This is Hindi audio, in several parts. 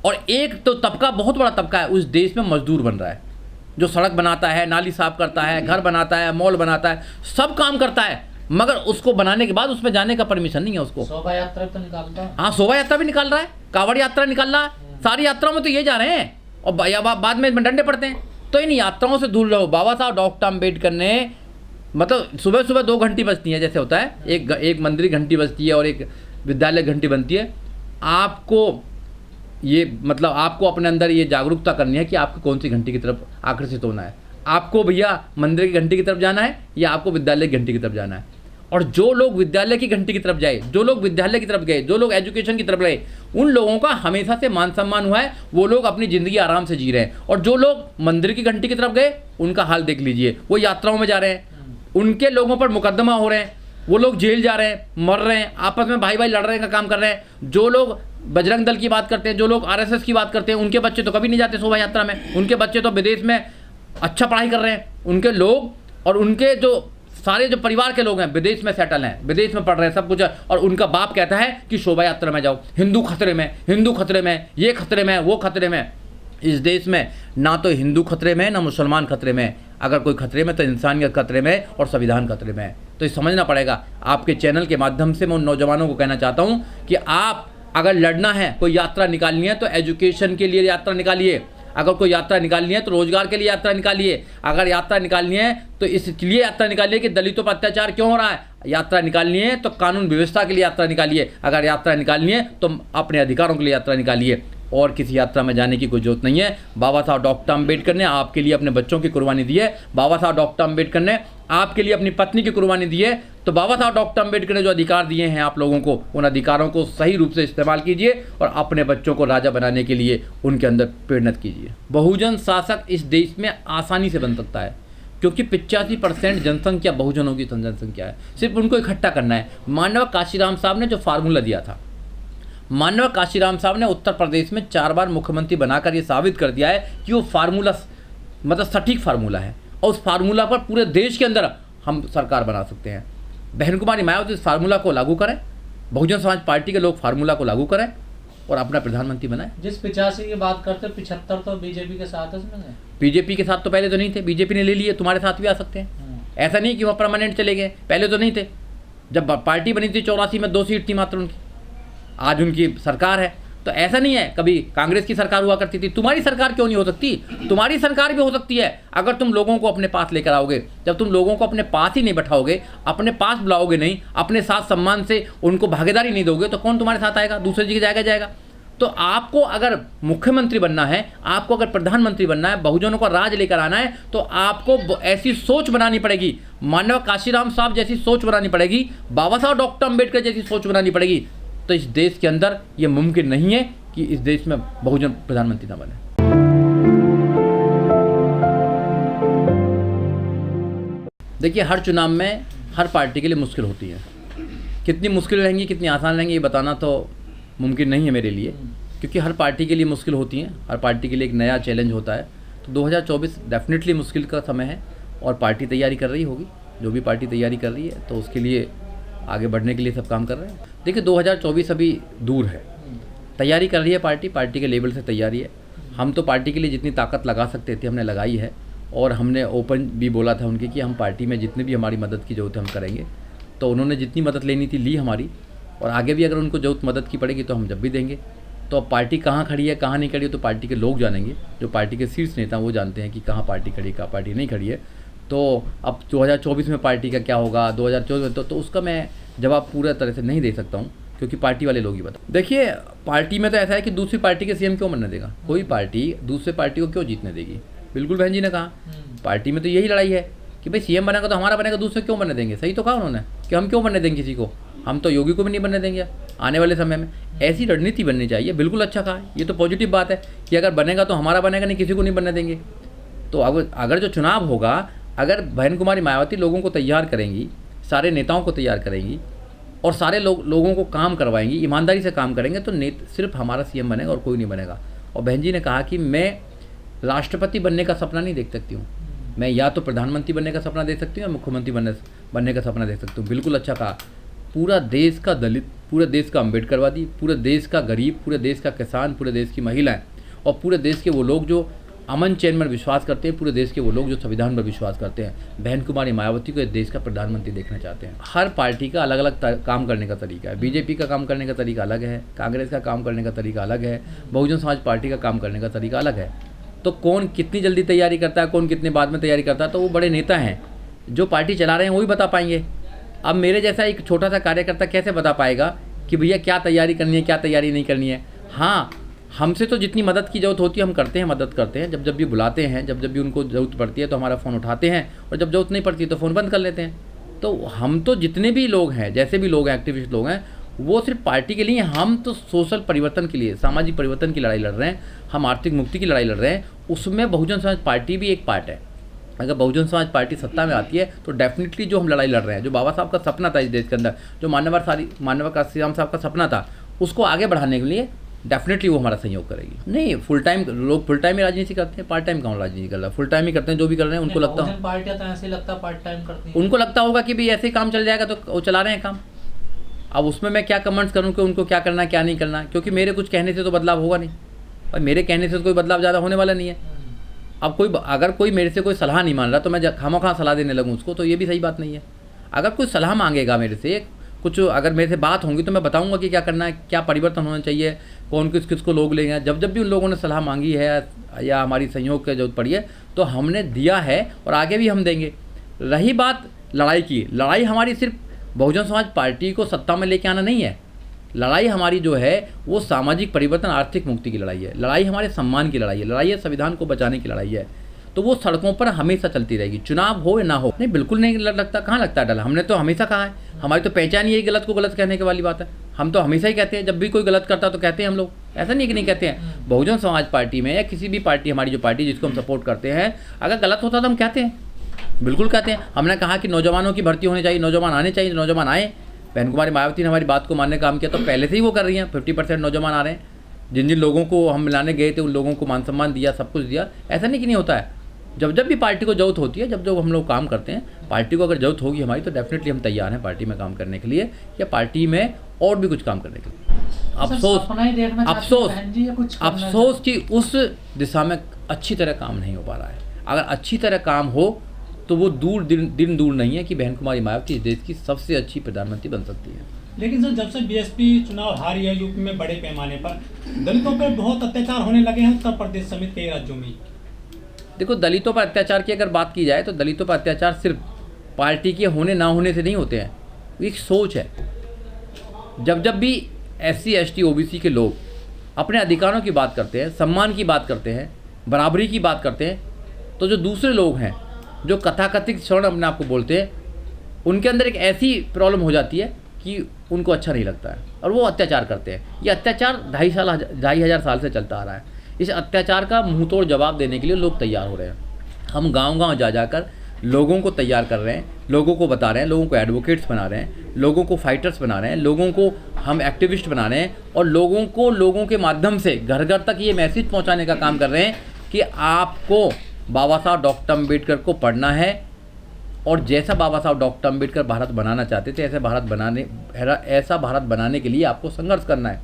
और एक तो तबका, बहुत बड़ा तबका है उस देश में मजदूर बन रहा है, जो सड़क बनाता है, नाली साफ करता है, घर बनाता है, मॉल बनाता है, सब काम करता है, मगर उसको बनाने के बाद उसमें जाने का परमिशन नहीं है उसको। शोभा यात्रा तो निकालता है। हाँ, शोभा यात्रा भी निकाल रहा है, कांवड़ यात्रा निकाल रहा है, सारी यात्राओं में तो ये जा रहे हैं और बाद में डंडे पड़ते हैं। तो इन यात्राओं से दूर रहो। बाबा साहब डॉक्टर अम्बेडकर ने, मतलब सुबह सुबह 2 घंटी बजती है, जैसे होता है एक मंदिर घंटी बजती है और एक विद्यालय घंटी बनती है। आपको ये मतलब आपको अपने अंदर ये जागरूकता करनी है कि आपको कौन सी घंटी की तरफ आकर्षित होना है। आपको भैया मंदिर की घंटी की तरफ जाना है या आपको विद्यालय की घंटी की तरफ जाना है। और जो लोग विद्यालय की घंटी की तरफ जाए, जो लोग विद्यालय की तरफ गए, जो लोग एजुकेशन की तरफ गए, उन लोगों का हमेशा से मान सम्मान हुआ है, वो लोग अपनी ज़िंदगी आराम से जी रहे हैं। और जो लोग मंदिर की घंटी की तरफ गए, उनका हाल देख लीजिए, वो यात्राओं में जा रहे हैं, उनके लोगों पर मुकदमा हो रहे हैं, वो लोग जेल जा रहे हैं, मर रहे हैं, आपस में भाई भाई लड़ रहे हैं का काम कर रहे हैं। जो लोग बजरंग दल की बात करते हैं, जो लोग आरएसएस की बात करते हैं, उनके बच्चे तो कभी नहीं जाते शोभा यात्रा में, उनके बच्चे तो विदेश में अच्छा पढ़ाई कर रहे हैं, उनके लोग और उनके जो सारे जो परिवार के लोग हैं विदेश में सेटल हैं, विदेश में पढ़ रहे हैं, सब कुछ है। और उनका बाप कहता है कि शोभा यात्रा में जाओ, हिंदू खतरे में, हिंदू खतरे में, ये खतरे में, वो खतरे में। इस देश में ना तो हिंदू खतरे में, ना मुसलमान खतरे में। अगर कोई खतरे में तो इंसानियत खतरे में और संविधान खतरे में है। तो ये समझना पड़ेगा। आपके चैनल के माध्यम से मैं उन नौजवानों को कहना चाहता हूँ कि आप अगर लड़ना है, कोई यात्रा निकालनी है तो एजुकेशन के लिए यात्रा निकालिए। अगर कोई यात्रा निकालनी है तो रोजगार के लिए यात्रा निकालिए। अगर यात्रा निकालनी है तो इसलिए यात्रा निकालिए कि दलितों पर अत्याचार क्यों हो रहा है। यात्रा निकालनी है तो कानून व्यवस्था के लिए यात्रा निकालिए। अगर यात्रा निकालनी है तो अपने अधिकारों के लिए यात्रा निकालिए। और किसी यात्रा में जाने की कोई जरूरत नहीं है। बाबा साहब डॉक्टर अम्बेडकर ने आपके लिए अपने बच्चों की कुर्बानी दी है। बाबा साहब डॉक्टर अम्बेडकर ने आपके लिए अपनी पत्नी की कुर्बानी दी है। तो बाबा साहब डॉक्टर अम्बेडकर ने जो अधिकार दिए हैं आप लोगों को, उन अधिकारों को सही रूप से इस्तेमाल कीजिए और अपने बच्चों को राजा बनाने के लिए उनके अंदर प्रेरित कीजिए। बहुजन शासक इस देश में आसानी से बन सकता है क्योंकि 85% जनसंख्या बहुजनों की जनसंख्या है। सिर्फ उनको इकट्ठा करना है। मानव काशीराम साहब ने जो फार्मूला दिया था, मानव काशीराम साहब ने उत्तर प्रदेश में 4 बार मुख्यमंत्री बनाकर ये साबित कर दिया है कि वो फार्मूला मतलब सटीक फार्मूला है और उस फार्मूला पर पूरे देश के अंदर हम सरकार बना सकते हैं। बहन कुमारी मायावती इस फार्मूला को लागू करें, बहुजन समाज पार्टी के लोग फार्मूला को लागू करें और अपना प्रधानमंत्री बनाए। जिस 85 की बात करते 75 तो बीजेपी के साथ है इसमें। बीजेपी के साथ तो पहले तो नहीं थे, बीजेपी ने ले लिए, तुम्हारे साथ भी आ सकते हैं। ऐसा नहीं कि वह परमानेंट चले गए, पहले तो नहीं थे। जब पार्टी बनी थी 84 में 2 सीट थी मात्र उनकी, आज उनकी सरकार है। तो ऐसा नहीं है, कभी कांग्रेस की सरकार हुआ करती थी, तुम्हारी सरकार क्यों नहीं हो सकती? तुम्हारी सरकार भी हो सकती है अगर तुम लोगों को अपने पास लेकर आओगे। जब तुम लोगों को अपने पास ही नहीं बैठाओगे, अपने पास बुलाओगे नहीं, अपने साथ सम्मान से उनको भागीदारी नहीं दोगे, तो कौन तुम्हारे साथ आएगा? दूसरी जगह जाएगा। तो आपको अगर मुख्यमंत्री बनना है, आपको अगर प्रधानमंत्री बनना है, बहुजनों का राज लेकर आना है, तो आपको ऐसी सोच बनानी पड़ेगी, मानव काशीराम साहब जैसी सोच बनानी पड़ेगी, बाबा साहब डॉक्टर अम्बेडकर जैसी सोच बनानी पड़ेगी। तो इस देश के अंदर ये मुमकिन नहीं है कि इस देश में बहुजन प्रधानमंत्री ना बने। देखिए, हर चुनाव में हर पार्टी के लिए मुश्किल होती है। कितनी मुश्किल रहेंगी, कितनी आसान रहेंगी, ये बताना तो मुमकिन नहीं है मेरे लिए, क्योंकि हर पार्टी के लिए मुश्किल होती हैं। हर पार्टी के लिए एक नया चैलेंज होता है। तो 2024 डेफिनेटली मुश्किल का समय है और पार्टी तैयारी कर रही होगी। जो भी पार्टी तैयारी कर रही है तो उसके लिए आगे बढ़ने के लिए सब काम कर रहे हैं। देखिए, 2024 अभी दूर है, तैयारी कर रही है पार्टी, पार्टी के लेवल से तैयारी है। हम तो पार्टी के लिए जितनी ताकत लगा सकते थे हमने लगाई है और हमने ओपन भी बोला था उनके कि हम पार्टी में जितनी भी हमारी मदद की ज़रूरत है हम करेंगे। तो उन्होंने जितनी मदद लेनी थी ली हमारी, और आगे भी अगर उनको ज़रूरत मदद की पड़ेगी तो हम जब भी देंगे। तो अब पार्टी कहाँ खड़ी है कहाँ नहीं खड़ी है तो पार्टी के लोग जानेंगे, जो पार्टी के शीर्ष नेता वो जानते हैं कि कहाँ पार्टी खड़ी है कहाँ पार्टी नहीं खड़ी है। तो अब 2024 में पार्टी का क्या होगा, 2024 में तो उसका मैं जवाब पूरा तरह से नहीं दे सकता हूँ, क्योंकि पार्टी वाले लोग ही बताओ। देखिए, पार्टी में तो ऐसा है कि दूसरी पार्टी के सीएम क्यों बनने देगा? कोई पार्टी दूसरे पार्टी को क्यों जीतने देगी? बिल्कुल बहन जी ने कहा, पार्टी में तो यही लड़ाई है कि भाई सीएम बनेगा तो हमारा बनेगा, दूसरे क्यों बनने देंगे? सही तो कहा उन्होंने कि हम क्यों बनने देंगे किसी को, हम तो योगी को भी नहीं बनने देंगे आने वाले समय में। ऐसी रणनीति बननी चाहिए। बिल्कुल अच्छा कहा, ये तो पॉजिटिव बात है कि अगर बनेगा तो हमारा बनेगा, नहीं किसी को नहीं बनने देंगे। तो अगर जो चुनाव होगा, अगर बहन कुमारी मायावती लोगों को तैयार करेंगी, सारे नेताओं को तैयार करेंगी और सारे लोगों को काम करवाएंगी, ईमानदारी से काम करेंगे, तो सिर्फ हमारा सीएम बनेगा और कोई नहीं बनेगा। और बहन जी ने कहा कि मैं राष्ट्रपति बनने का सपना नहीं देख सकती हूँ, मैं या तो प्रधानमंत्री बनने का सपना देख सकती हूँ या मुख्यमंत्री बनने का सपना देख सकती हूँ। बिल्कुल अच्छा कहा। पूरा देश का दलित पूरे देश का अम्बेडकरवादी, पूरे देश का गरीब, पूरे देश का किसान, पूरे देश की महिलाएं और पूरे देश के वो लोग जो अमन चैन पर विश्वास करते हैं, पूरे देश के वो लोग जो संविधान पर विश्वास करते हैं, बहन कुमारी मायावती को इस देश का प्रधानमंत्री देखना चाहते हैं। हर पार्टी का अलग अलग काम करने का तरीका है। बीजेपी का काम करने का तरीका अलग है, कांग्रेस का काम करने का तरीका अलग है, बहुजन समाज पार्टी का काम करने का तरीका अलग है। तो कौन कितनी जल्दी तैयारी करता है, कौन कितने बाद में तैयारी करता है, तो वो बड़े नेता हैं जो पार्टी चला रहे हैं वही बता पाएंगे। अब मेरे जैसा एक छोटा सा कार्यकर्ता कैसे बता पाएगा कि भैया क्या तैयारी करनी है, क्या तैयारी नहीं करनी है। हाँ, हमसे तो जितनी मदद की ज़रूरत होती है हम करते हैं, मदद करते हैं। जब भी बुलाते हैं, जब भी उनको ज़रूरत पड़ती है तो हमारा फ़ोन उठाते हैं, और जब ज़रूरत नहीं पड़ती है तो फ़ोन बंद कर लेते हैं। तो हम तो जितने भी लोग हैं, जैसे भी लोग हैं, एक्टिविस्ट लोग हैं, वो सिर्फ पार्टी के लिए, हम तो सोशल परिवर्तन के लिए, सामाजिक परिवर्तन की लड़ाई लड़ रहे हैं, हम आर्थिक मुक्ति की लड़ाई लड़ रहे हैं। उसमें बहुजन समाज पार्टी भी एक पार्ट है। अगर बहुजन समाज पार्टी सत्ता में आती है तो डेफिनेटली जो हम लड़ाई लड़ रहे हैं, जो बाबा साहब का सपना था इस देश के अंदर, जो मानव काशीराम साहब का सपना था, उसको आगे बढ़ाने के लिए डेफिनेटली वो हमारा सहयोग करेगी। नहीं, फुल टाइम लोग फुल टाइम ही राजनीति करते हैं, पार्ट टाइम कौन राजनीति कर रहा है? फुल टाइम ही करते हैं जो भी कर रहे हैं। उनको लगता है, पार्टियां तो ऐसे लगता है पार्ट टाइम करती हैं। उनको लगता होगा कि भाई ऐसे ही काम चल जाएगा तो वो चला रहे हैं काम। अब उसमें मैं क्या कमेंट्स करूँ कि उनको क्या करना है क्या नहीं करना, क्योंकि मेरे कुछ कहने से तो बदलाव होगा नहीं, और मेरे कहने से तो कोई बदलाव ज़्यादा होने वाला नहीं है। अब अगर कोई मेरे से कोई सलाह नहीं मान रहा तो मैं खामोखा सलाह देने लगूँ उसको, तो ये भी सही बात नहीं है। अगर कोई सलाह मांगेगा मेरे से कुछ, अगर मेरे से बात होंगी तो मैं बताऊंगा कि क्या करना है, क्या परिवर्तन होना चाहिए, कौन किस को लोग लेंगे। जब भी उन लोगों ने सलाह मांगी है या हमारी सहयोग की जरूरत पड़ी है तो हमने दिया है और आगे भी हम देंगे। रही बात लड़ाई की, लड़ाई हमारी सिर्फ बहुजन समाज पार्टी को सत्ता में लेके आना नहीं है। लड़ाई हमारी जो है वो सामाजिक परिवर्तन, आर्थिक मुक्ति की लड़ाई है। लड़ाई हमारे सम्मान की लड़ाई है, लड़ाई है संविधान को बचाने की लड़ाई है। तो वो सड़कों पर हमेशा चलती रहेगी, चुनाव हो या ना हो। नहीं, बिल्कुल नहीं लगता, कहाँ लगता है डर? हमने तो हमेशा कहा है, हमारी तो पहचान यही गलत को गलत कहने की वाली बात है। हम तो हमेशा ही कहते हैं, जब भी कोई गलत करता तो कहते हैं हम लोग, ऐसा नहीं कि नहीं कहते हैं। बहुजन समाज पार्टी में या किसी भी पार्टी, हमारी जो पार्टी जिसको हम सपोर्ट करते हैं, अगर गलत होता तो हम कहते हैं, बिल्कुल कहते हैं। हमने कहा कि नौजवानों की भर्ती होनी चाहिए, नौजवान आने चाहिए, नौजवान आए। बहन कुमारी मायावती ने हमारी बात को मानने का काम किया, तो पहले से ही वो कर रही हैं। 50% नौजवान आ रहे हैं। जिन जिन लोगों को हम मिलाने गए थे उन लोगों को मान सम्मान दिया, सब कुछ दिया। ऐसा नहीं कि नहीं होता है। जब भी पार्टी को जरूरत होती है, जब हम लोग काम करते हैं, पार्टी को अगर जरूरत होगी हमारी तो डेफिनेटली हम तैयार हैं पार्टी में काम करने के लिए, या पार्टी में और भी कुछ काम करने के लिए। अफसोस कि उस दिशा में अच्छी तरह काम नहीं हो पा रहा है। अगर अच्छी तरह काम हो तो वो दिन दूर नहीं है कि बहन कुमारी मायावती इस देश की सबसे अच्छी प्रधानमंत्री बन सकती है। लेकिन सर, जब से बीएसपी चुनाव हारी है यूपी में बड़े पैमाने पर, दलितों पर बहुत अत्याचार होने लगे हैं उत्तर प्रदेश समेत कई राज्यों में। देखो, दलितों पर अत्याचार की अगर बात की जाए तो दलितों पर अत्याचार सिर्फ पार्टी के होने ना होने से नहीं होते हैं, एक सोच है। जब भी SC ST OBC के लोग अपने अधिकारों की बात करते हैं, सम्मान की बात करते हैं, बराबरी की बात करते हैं, तो जो दूसरे लोग हैं जो कथाकथित स्वर्ण अपने आप को बोलते हैं, उनके अंदर एक ऐसी प्रॉब्लम हो जाती है कि उनको अच्छा नहीं लगता है और वो अत्याचार करते हैं। ये अत्याचार 2,500 साल से चलता आ रहा है। इस अत्याचार का मुंह तोड़ जवाब देने के लिए लोग तैयार हो रहे हैं। हम गांव-गांव जाकर लोगों को तैयार कर रहे हैं, लोगों को बता रहे हैं, लोगों को एडवोकेट्स बना रहे हैं, लोगों को फाइटर्स बना रहे हैं, लोगों को हम एक्टिविस्ट बना रहे हैं, और लोगों के माध्यम से घर घर तक ये मैसेज पहुंचाने का काम कर रहे हैं कि आपको बाबा साहब डॉक्टर अम्बेडकर को पढ़ना है, और जैसा बाबा साहब डॉक्टर अम्बेडकर भारत बनाना चाहते थे ऐसा भारत बनाने के लिए आपको संघर्ष करना है।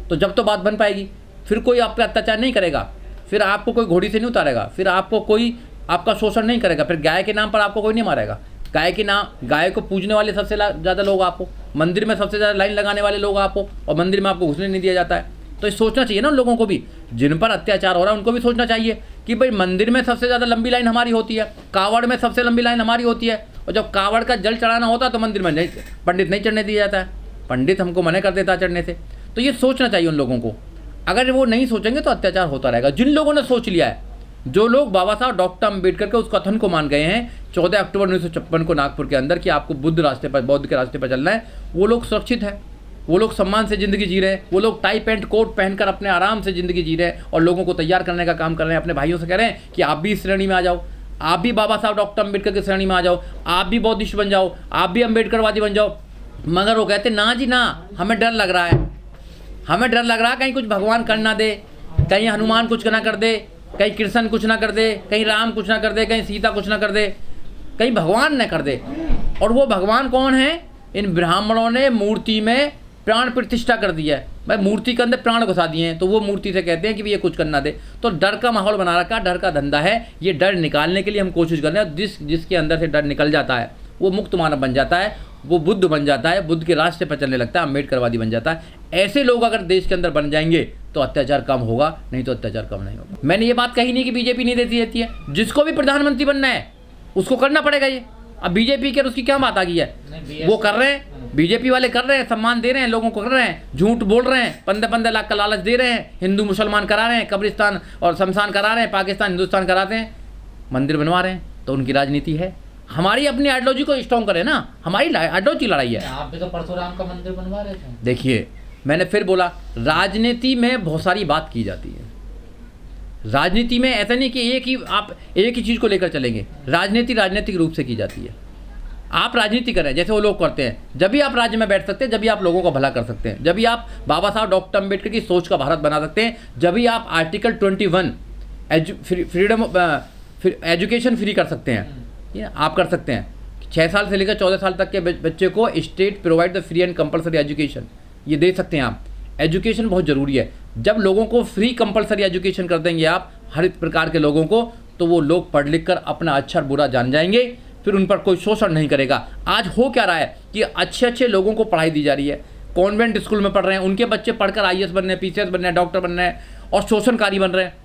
तो जब तो बात बन पाएगी, फिर कोई आप पे अत्याचार नहीं करेगा, फिर आपको कोई घोड़ी से नहीं उतारेगा, फिर आपको कोई आपका शोषण नहीं करेगा, फिर गाय के नाम पर आपको कोई नहीं मारेगा। गाय को पूजने वाले सबसे ज़्यादा लोग आपको, मंदिर में सबसे ज़्यादा लाइन लगाने वाले लोग आपको, और मंदिर में आपको घुसने नहीं दिया जाता है। तो ये सोचना चाहिए ना उन लोगों को भी, जिन पर अत्याचार हो रहा है उनको भी सोचना चाहिए कि भाई मंदिर में सबसे ज़्यादा लंबी लाइन हमारी होती है, कावड़ में सबसे लंबी लाइन हमारी होती है, और जब कावड़ का जल चढ़ाना होता है तो मंदिर में नहीं, पंडित नहीं चढ़ने दिया जाता है, पंडित हमको मना कर देता है चढ़ने से। तो ये सोचना चाहिए उन लोगों को। अगर वो नहीं सोचेंगे तो अत्याचार होता रहेगा। जिन लोगों ने सोच लिया है, जो लोग बाबा साहब डॉक्टर अम्बेडकर के उस कथन को मान गए हैं 14 अक्टूबर 1956 को नागपुर के अंदर कि आपको बौद्ध के रास्ते पर चलना है, वो लोग सुरक्षित हैं, वो लोग सम्मान से ज़िंदगी जी रहे हैं, वो लोग टाई पैंट कोट पहनकर अपने आराम से ज़िंदगी जी रहे हैं और लोगों को तैयार करने का काम कर रहे हैं। अपने भाइयों से कह रहे हैं कि आप भी इस श्रेणी में आ जाओ, आप भी बाबा साहब डॉक्टर अम्बेडकर की श्रेणी में आ जाओ, आप भी बौद्धिस्ट बन जाओ, आप भी अम्बेडकरवादी बन जाओ। मगर वो कहते ना जी ना, हमें डर लग रहा है, हमें डर लग रहा है कहीं कुछ भगवान कर ना दे, कहीं हनुमान कुछ ना कर दे, कहीं कृष्ण कुछ ना कर दे, कहीं राम कुछ ना कर दे, कहीं सीता कुछ ना कर दे, कहीं भगवान न कर दे। और वो भगवान कौन है? इन ब्राह्मणों ने मूर्ति में प्राण प्रतिष्ठा कर दिया है, भाई मूर्ति के अंदर प्राण घुसा दिए हैं, तो वो मूर्ति से कहते हैं कि भी ये कुछ करना दे। तो डर का माहौल बना रखा, डर का धंधा है। ये डर निकालने के लिए हम कोशिश कर रहे हैं। जिसके अंदर से डर निकल जाता है वो मुक्त मानव बन जाता है, वो बुद्ध बन जाता है, बुद्ध के रास्ते पर चलने लगता है, अम्बेडकरवादी बन जाता है। ऐसे लोग अगर देश के अंदर बन जाएंगे तो अत्याचार कम होगा, नहीं तो अत्याचार कम नहीं होगा। मैंने ये बात कही नहीं कि बीजेपी नहीं देती है, जिसको भी प्रधानमंत्री बनना है उसको करना पड़ेगा ये। अब बीजेपी के उसकी क्या बात आ गई है, वो कर रहे हैं, बीजेपी वाले कर रहे हैं, सम्मान दे रहे हैं, लोगों को कर रहे हैं, झूठ बोल रहे हैं, 15-15 लाख का लालच दे रहे हैं, हिंदू मुसलमान करा रहे हैं, कब्रिस्तान और शमशान करा रहे हैं, पाकिस्तान हिंदुस्तान कराते हैं, मंदिर बनवा रहे हैं। तो उनकी राजनीति है। हमारी अपनी आइडियोलॉजी को स्ट्रॉन्ग करें ना, हमारी आइडियोलॉजी लड़ाई है। आप भी तो परशुराम का मंदिर बनवा रहे थे। देखिए, मैंने फिर बोला, राजनीति में बहुत सारी बात की जाती है। राजनीति में ऐसा नहीं कि एक ही चीज़ को लेकर चलेंगे। राजनीति राजनीतिक रूप से की जाती है। आप राजनीति करें जैसे वो लोग करते हैं, जब भी आप राज्य में बैठ सकते हैं, जब भी आप लोगों का भला कर सकते हैं, जब भी आप बाबा साहब डॉक्टर अम्बेडकर की सोच का भारत बना सकते हैं, जब भी आप आर्टिकल 21 फ्रीडम एजुकेशन फ्री कर सकते हैं, ये आप कर सकते हैं। 6 साल से लेकर 14 साल तक के बच्चे को state provide the free and compulsory education, ये दे सकते हैं आप। एजुकेशन बहुत ज़रूरी है। जब लोगों को फ्री कंपलसरी एजुकेशन कर देंगे आप, हर प्रकार के लोगों को, तो वो लोग पढ़ लिख कर अपना अच्छा और बुरा जान जाएंगे, फिर उन पर कोई शोषण नहीं करेगा। आज हो क्या रहा है कि अच्छे लोगों को पढ़ाई दी जा रही है, कॉन्वेंट स्कूल में पढ़ रहे हैं, उनके बच्चे पढ़कर IAS बन रहे हैं, PCS बन रहे हैं, डॉक्टर बन रहे हैं और शोषणकारी बन रहे हैं।